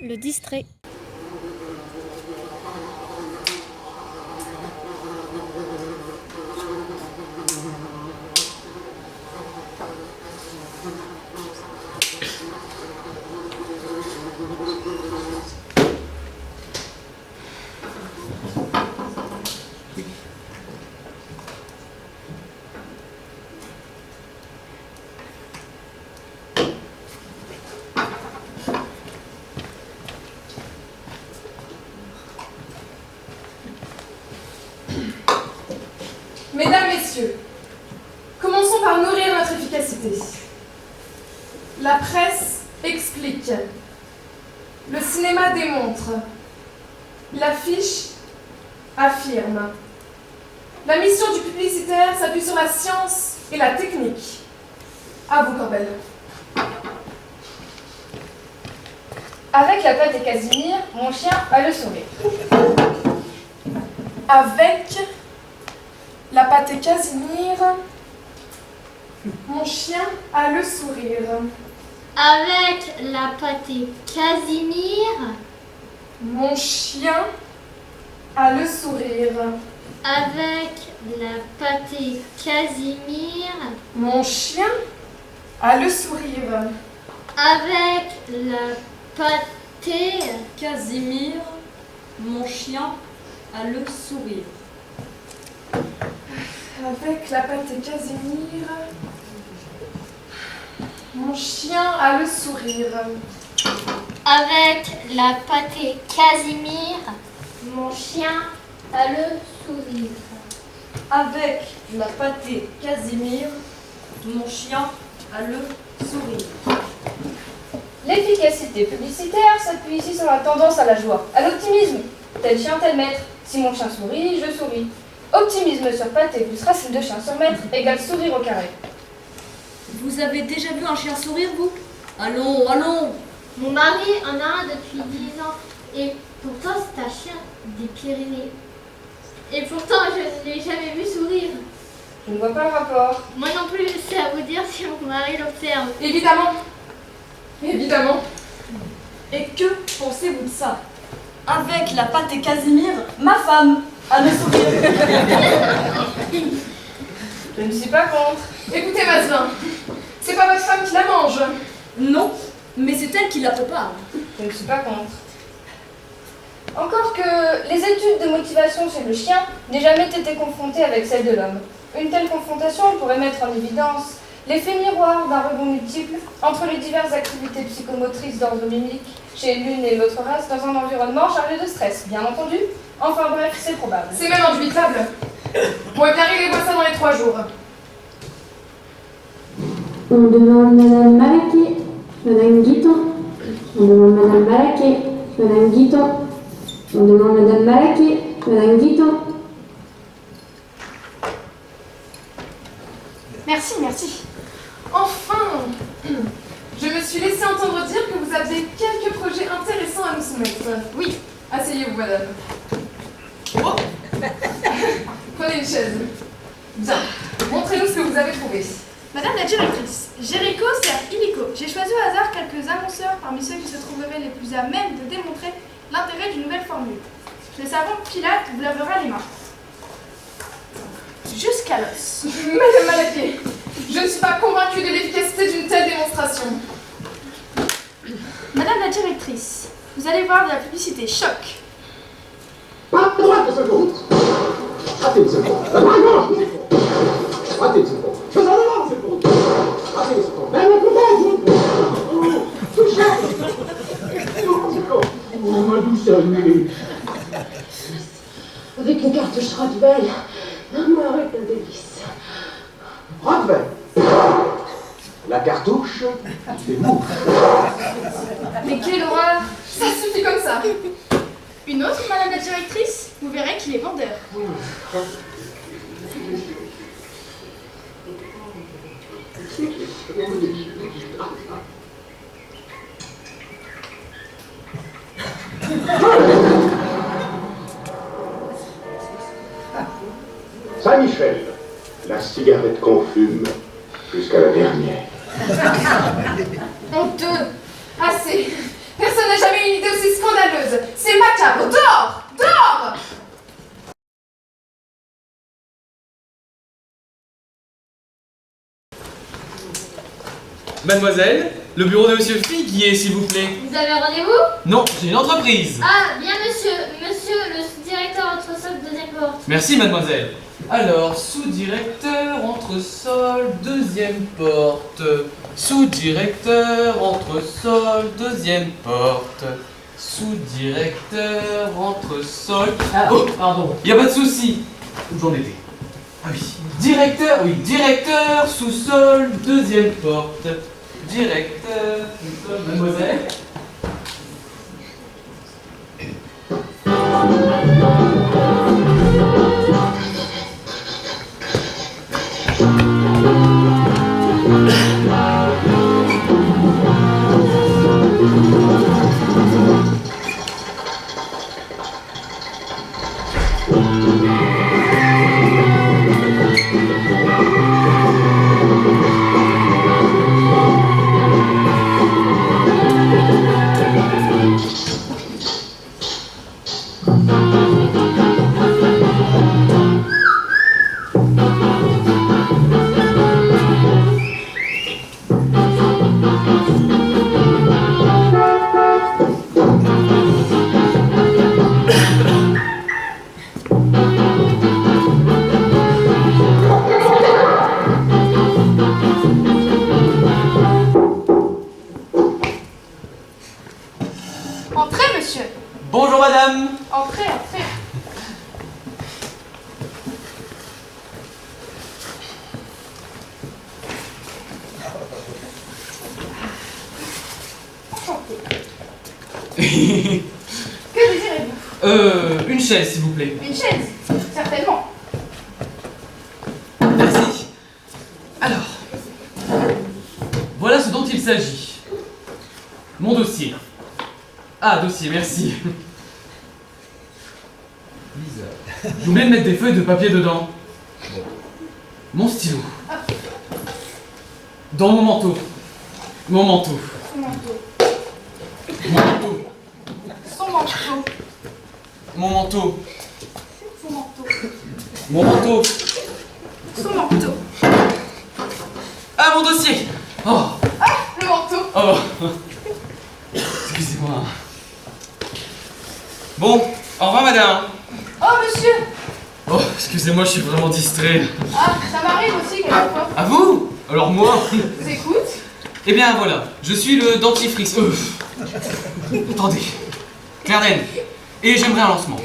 Le distrait. Mesdames, Messieurs, commençons par nourrir notre efficacité. La presse explique. Le cinéma démontre. L'affiche affirme. La mission du publicitaire s'appuie sur la science et la technique. À vous, Corbel. Avec la pâte et Casimir, mon chien a le sourire. Avec la pâte et Casimir, mon chien a le sourire. Avec la pâté Casimir, Mon chien a le sourire. avec la pâté Casimir, Mon chien a le sourire. avec la pâté Casimir, mon chien, a le sourire. Avec la pâte et Casimir, mon chien a le sourire. avec la pâté Casimir, mon chien a le sourire. Avec la pâtée Casimir, mon chien a le sourire. L'efficacité publicitaire s'appuie ici sur la tendance à la joie, à l'optimisme. Tel chien, tel maître. Si mon chien sourit, je souris. Optimisme sur pâté plus racine de chien sur maître égale sourire au carré. Vous avez déjà vu un chien sourire, vous? Allons, allons! Mon mari en a un depuis 10 ans et pourtant c'est un chien des Pyrénées. Et pourtant je ne l'ai jamais vu sourire. Je ne vois pas le rapport. Moi non plus, c'est à vous dire si mon mari l'observe. Évidemment. Évidemment. Et que pensez-vous de ça? Avec la pâtée Casimir, ma femme a le sourire. Je ne suis pas contre. Écoutez, Mazelin, c'est pas votre femme qui la mange. Non, mais c'est elle qui la prépare. Je ne suis pas contre. Encore que les études de motivation chez le chien n'aient jamais été confrontées avec celles de l'homme. Une telle confrontation pourrait mettre en évidence l'effet miroir d'un rebond multiple entre les diverses activités psychomotrices d'ordre mimique chez l'une et l'autre race dans un environnement chargé de stress, bien entendu. Enfin bref, c'est probable. C'est même indubitable. Bon, et bien réglez-moi ça dans les 3 jours. On demande Madame Malaquet, Madame Guiton. On demande Madame Malaquet, Madame Guiton. On demande Madame Malaquet, Madame Guiton. Merci, merci. Enfin, je me suis laissé entendre dire que vous aviez quelques projets intéressants à nous soumettre. Oui, asseyez-vous, madame. Oh. Prenez une chaise. Bien, montrez-nous ce que vous avez trouvé. Madame la directrice, Jéricho sert illico. J'ai choisi au hasard quelques annonceurs parmi ceux qui se trouveraient les plus à même de démontrer l'intérêt d'une nouvelle formule. Le savon Pilate vous lavera les mains. Jusqu'à l'os. Madame Malaquet, je ne suis pas convaincue de l'efficacité d'une telle démonstration. Madame la directrice, vous allez voir de la publicité choc. Pas de droite de seconde. Ratez une seconde. Ratez une seconde. Je vous en demande une seconde. Ratez une seconde. Mais le courage. Oh, ma douce amie. Avec une cartouche Rodwell, l'amour est un délice. Rodwell. La cartouche, c'est mou. Mais quelle horreur! Ça suffit comme ça! Une autre, madame la directrice, vous verrez qu'il est vendeur. Saint-Michel, la cigarette qu'on fume jusqu'à la dernière. Honteux! Assez! Personne n'a jamais eu une idée Mademoiselle, le bureau de Monsieur Figuier, s'il vous plaît. Vous avez rendez-vous? Non, j'ai une entreprise. Ah, bien monsieur. Monsieur le sous-directeur entresol, deuxième porte. Merci, mademoiselle. Alors, sous-directeur, entresol, deuxième porte. Sous-directeur, entresol, deuxième porte. Sous-directeur, entresol. Ah, Oh, pardon. y a pas de souci. Où j'en étais? Ah oui. Directeur, sous-sol, deuxième porte. Directeur, sous-sol, mademoiselle. Entrez, monsieur. Bonjour madame. Entrez, entrez. Que désirez-vous? Une chaise s'il vous plaît. Une chaise, certainement. Merci. Alors, voilà ce dont il s'agit. Mon dossier. Ah, dossier, merci. J'ai oublié de mettre des feuilles de papier dedans. Mon stylo. Dans mon manteau. Mon manteau. Son manteau. Mon manteau. Son manteau. Mon manteau. Son manteau. Mon manteau. Son manteau. Ah, mon dossier. Oh. Le manteau. Oh. Excusez-moi. Bon, au revoir madame. Oh, monsieur. Oh, excusez-moi, je suis vraiment distrait. Ah, ça m'arrive aussi quelquefois. À vous? Alors moi? Je vous écoute. Eh bien voilà, je suis le dentifrice. Attendez. Clairden. Et j'aimerais un lancement.